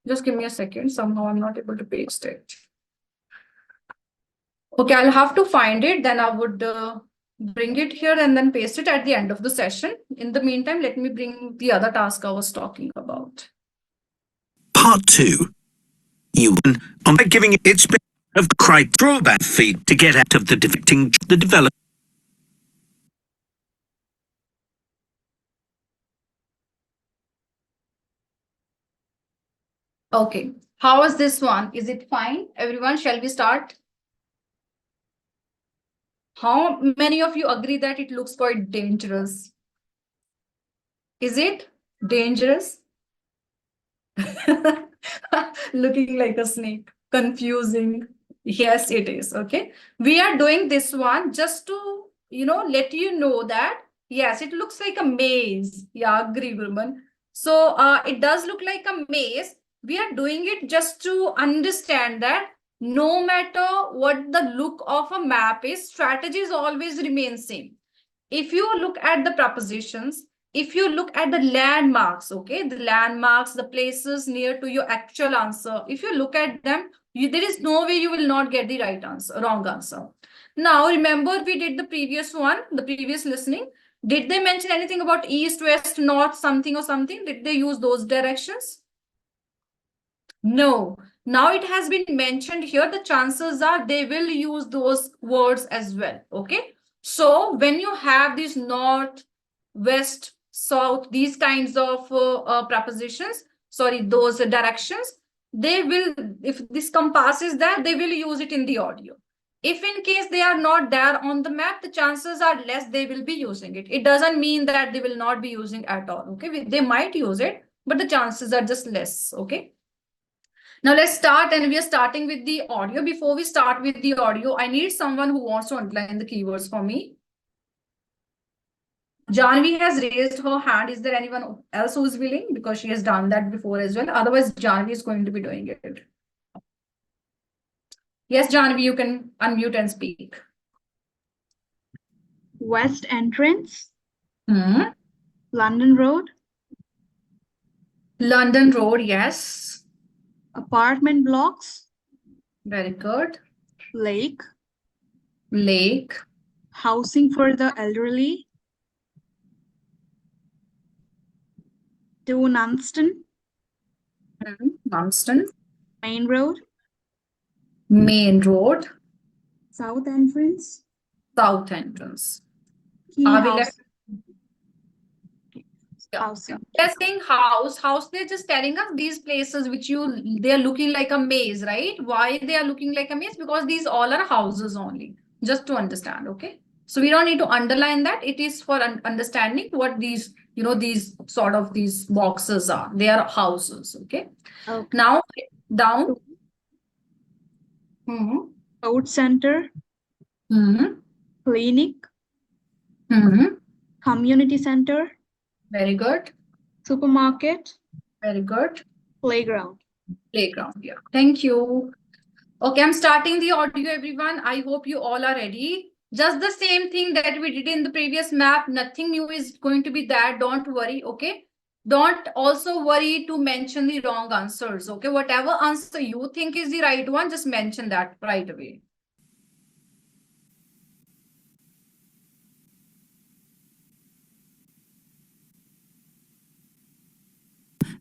S1: Just give me a second. Somehow I'm not able to paste it. Okay, I'll have to find it. Then I would bring it here and then paste it at the end of the session. In the meantime, let me bring the other task I was talking about.
S7: Part 2. You win by giving its bit of drawback feed to get out of the development.
S1: Okay, how is this one? Is it fine? Everyone, shall we start? How many of you agree that it looks quite dangerous? Is it dangerous? Looking like a snake, confusing. Yes, it is. Okay. We are doing this one just to, let you know that, yes, it looks like a maze. Yeah, agree, Gurman. So it does look like a maze. We are doing it just to understand that no matter what the look of a map is, strategies always remain same. If you look at the prepositions, if you look at the landmarks, okay, the landmarks, the places near to your actual answer, if you look at them, there is no way you will not get the right answer, wrong answer. Now, remember we did the previous one, the previous listening. Did they mention anything about east, west, north, something or something? Did they use those directions? No. Now it has been mentioned here, the chances are they will use those words as well, okay? So when you have these north, west, south, these kinds of prepositions, sorry, those directions, they will, if this compass is there, they will use it in the audio. If in case they are not there on the map, the chances are less they will be using it. It doesn't mean that they will not be using at all, okay? They might use it, but the chances are just less, okay? Now let's start, and we are starting with the audio. Before we start with the audio, I need someone who wants to underline the keywords for me. Janvi has raised her hand. Is there anyone else who is willing? Because she has done that before as well. Otherwise, Janvi is going to be doing it. Yes, Janvi, you can unmute and speak.
S8: West entrance,
S1: Hmm.
S8: London Road,
S1: London Road, yes.
S8: apartment blocks,
S1: Very good.
S8: lake,
S1: Lake.
S8: housing for the elderly, to Nunston,
S1: Lumsden.
S8: main road,
S1: Main Road.
S8: south entrance,
S1: South entrance.
S8: key
S1: Are we
S8: house.
S1: left? Yeah.
S8: Housing.
S1: They're saying house, they're just telling us these places which they're looking like a maze, right? Why they are looking like a maze? Because these all are houses only, just to understand, okay? So we don't need to underline that. It is for understanding what these, these sort of these boxes are. They are houses, okay?
S8: Okay.
S1: Now, down. Mm-hmm.
S8: Out center,
S1: Mm-hmm.
S8: clinic,
S1: Mm-hmm.
S8: community center,
S1: Very good.
S8: supermarket,
S1: Very good.
S8: playground.
S1: Playground, yeah. Thank you. Okay, I'm starting the audio, everyone. I hope you all are ready. Just the same thing that we did in the previous map. Nothing new is going to be there. Don't worry, okay? Don't also worry to mention the wrong answers, okay? Whatever answer you think is the right one, just mention that right away.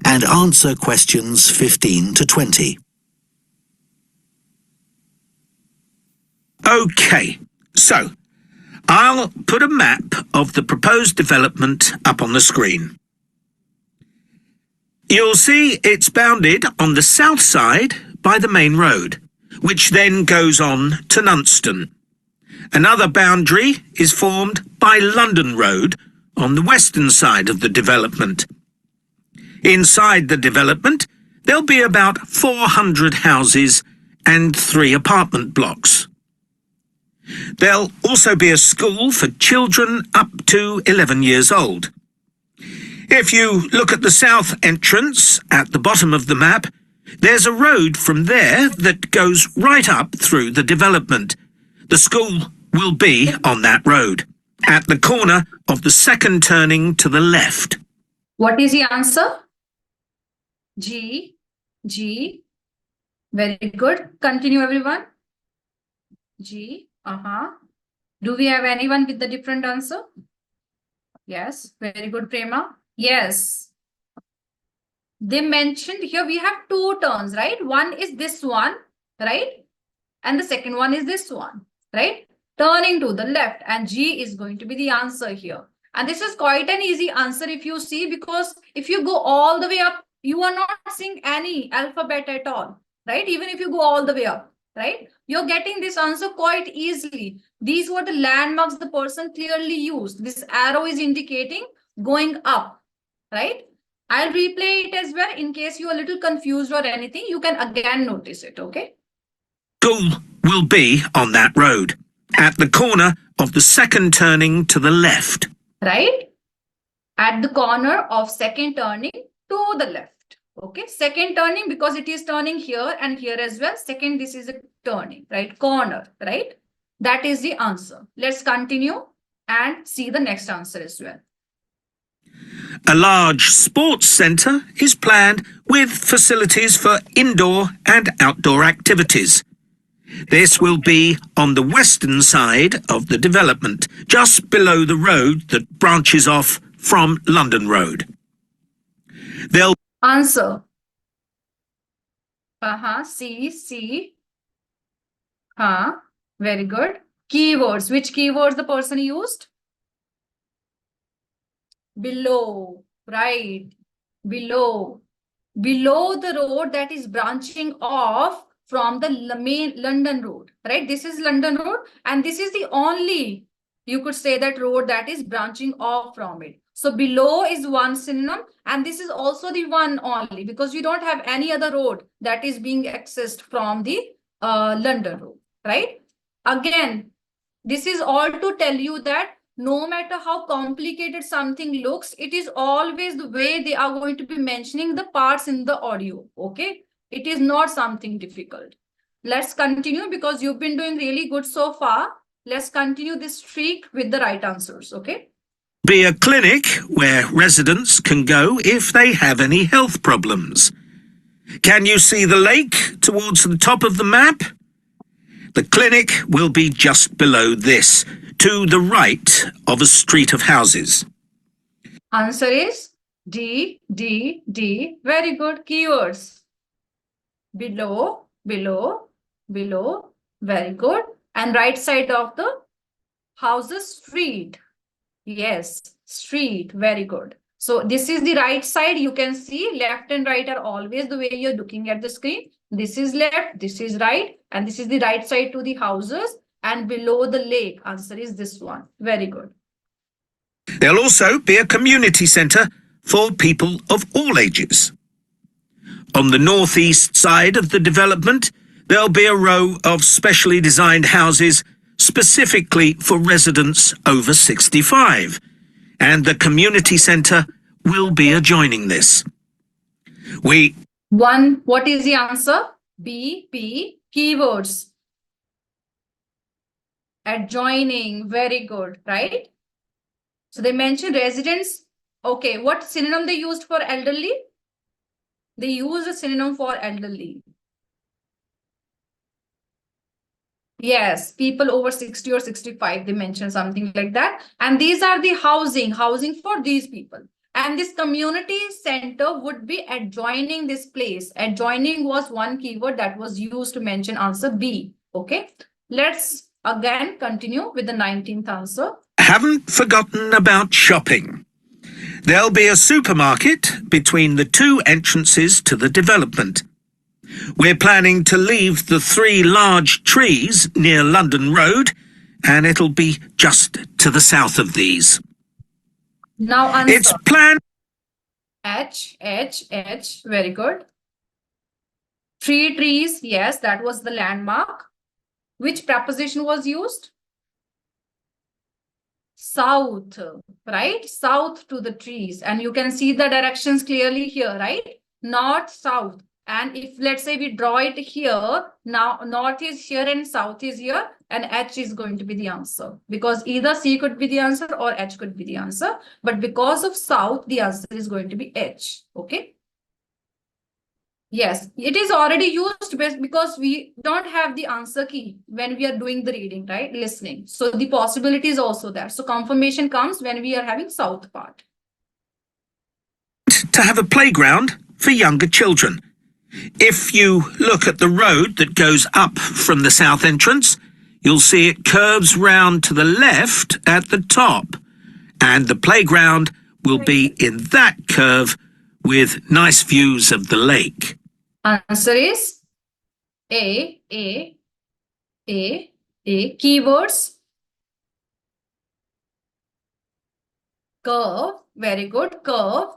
S7: And answer questions 15 to 20. Okay, so I'll put a map of the proposed development up on the screen. You'll see it's bounded on the south side by the main road, which then goes on to Nunston. Another boundary is formed by London Road on the western side of the development. Inside the development, there'll be about 400 houses and 3 apartment blocks. There'll also be a school for children up to 11 years old. If you look at the south entrance at the bottom of the map, there's a road from there that goes right up through the development. The school will be on that road, at the corner of the second turning to the left.
S1: What is the answer? G. Very good. Continue, everyone. G. Do we have anyone with the different answer? Yes. Very good, Prema. Yes. They mentioned here we have 2 turns, right? One is this one, right? And the second one is this one, right? Turning to the left, and G is going to be the answer here. And this is quite an easy answer if you see, because if you go all the way up, you are not seeing any alphabet at all, right? Even if you go all the way up, right? You're getting this answer quite easily. These were the landmarks the person clearly used. This arrow is indicating going up, right? I'll replay it as well in case you're a little confused or anything. You can again notice it, okay?
S7: School will be on that road, at the corner of the second turning to the left.
S1: Right? At the corner of second turning to the left. Okay, second turning because it is turning here and here as well. Second, this is a turning, right? Corner, right? That is the answer. Let's continue and see the next answer as well.
S7: A large sports centre is planned with facilities for indoor and outdoor activities. This will be on the western side of the development, just below the road that branches off from London Road. There'll
S1: Answer. C. Very good. Keywords. Which keywords the person used? Below, right? Below. Below the road that is branching off from the main London Road, right? This is London Road and this is the only, you could say, that road that is branching off from it. So below is one synonym and this is also the one only because we don't have any other road that is being accessed from the London Road, right? Again, this is all to tell you that no matter how complicated something looks, it is always the way they are going to be mentioning the parts in the audio, okay? It is not something difficult. Let's continue because you've been doing really good so far. Let's continue this streak with the right answers, okay?
S7: be a clinic where residents can go if they have any health problems. Can you see the lake towards the top of the map? The clinic will be just below this, to the right of a street of houses.
S1: Answer is D, D, D. Very good. Keywords. Below, below, below. Very good. And right side of the houses, street. Yes, street. Very good. So this is the right side. You can see left and right are always the way you're looking at the screen. This is left, this is right, and this is the right side to the houses and below the lake. Answer is this one. Very good.
S7: There'll also be a community centre for people of all ages. On the northeast side of the development, there'll be a row of specially designed houses specifically for residents over 65, and the community centre will be adjoining this.
S1: What is the answer? B, P, keywords. Adjoining, very good, right? So they mentioned residents. Okay, what synonym they used for elderly? They used a synonym for elderly. Yes, people over 60 or 65, they mentioned something like that. And these are the housing for these people. And this community center would be adjoining this place. Adjoining was one keyword that was used to mention answer B. Okay, let's again continue with the 19th answer.
S7: Haven't forgotten about shopping. There'll be a supermarket between the two entrances to the development. We're planning to leave the 3 large trees near London Road, and it'll be just to the south of these.
S1: Now answer.
S7: It's planned.
S1: H, very good. 3 trees, yes, that was the landmark. Which preposition was used? South, right? South to the trees. And you can see the directions clearly here, right? North, south. And if let's say we draw it here, now north is here and south is here, and H is going to be the answer. Because either C could be the answer or H could be the answer. But because of south, the answer is going to be H. Okay. Yes, it is already used because we don't have the answer key when we are doing the reading, right? Listening. So the possibility is also there. So confirmation comes when we are having south part.
S7: To have a playground for younger children. If you look at the road that goes up from the south entrance, you'll see it curves round to the left at the top, and the playground will be in that curve with nice views of the lake.
S1: Answer is A, Keywords. Curve. Very good. Curve.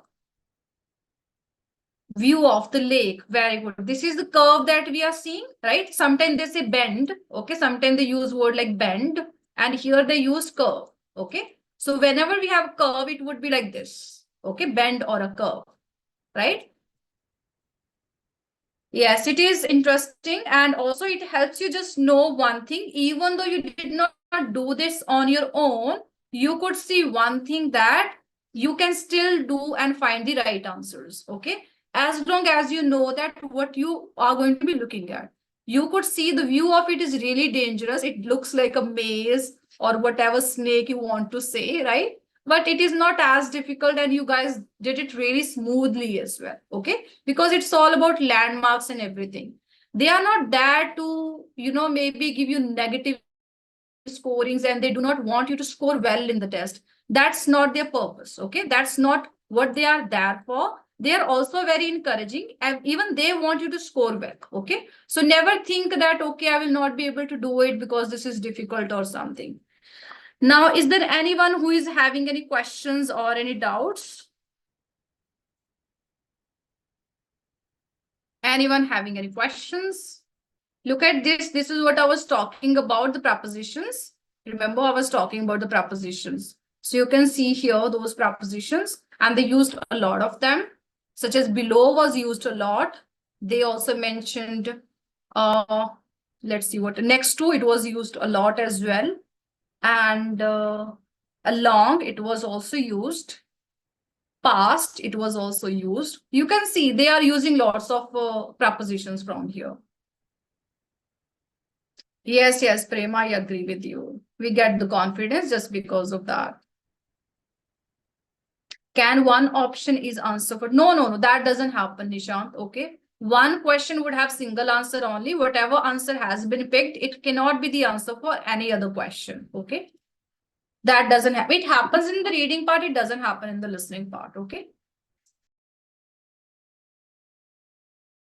S1: View of the lake. Very good. This is the curve that we are seeing, right? Sometimes they say bend. Okay. Sometimes they use word like bend. And here they use curve. Okay. So whenever we have curve, it would be like this. Okay. Bend or a curve. Right? Yes, it is interesting. And also it helps you just know one thing. Even though you did not do this on your own, you could see one thing that you can still do and find the right answers. Okay. As long as you know that what you are going to be looking at. You could see the view of it is really dangerous. It looks like a maze or whatever snake you want to say, right? But it is not as difficult and you guys did it really smoothly as well. Okay. Because it's all about landmarks and everything. They are not there to, maybe give you negative scorings and they do not want you to score well in the test. That's not their purpose. Okay. That's not what they are there for. They are also very encouraging and even they want you to score well. Okay. So never think that, okay, I will not be able to do it because this is difficult or something. Now, is there anyone who is having any questions or any doubts? Anyone having any questions? Look at this. This is what I was talking about, the prepositions. Remember, I was talking about the prepositions. So you can see here those prepositions, and they used a lot of them, such as below was used a lot. They also mentioned, let's see what next to it was used a lot as well. And along, it was also used. Past, it was also used. You can see they are using lots of prepositions from here. Yes, Prema, I agree with you. We get the confidence just because of that. Can one option is answer for? No, that doesn't happen, Nishant. Okay. One question would have single answer only. Whatever answer has been picked, it cannot be the answer for any other question. Okay. That doesn't happen. It happens in the reading part. It doesn't happen in the listening part. Okay.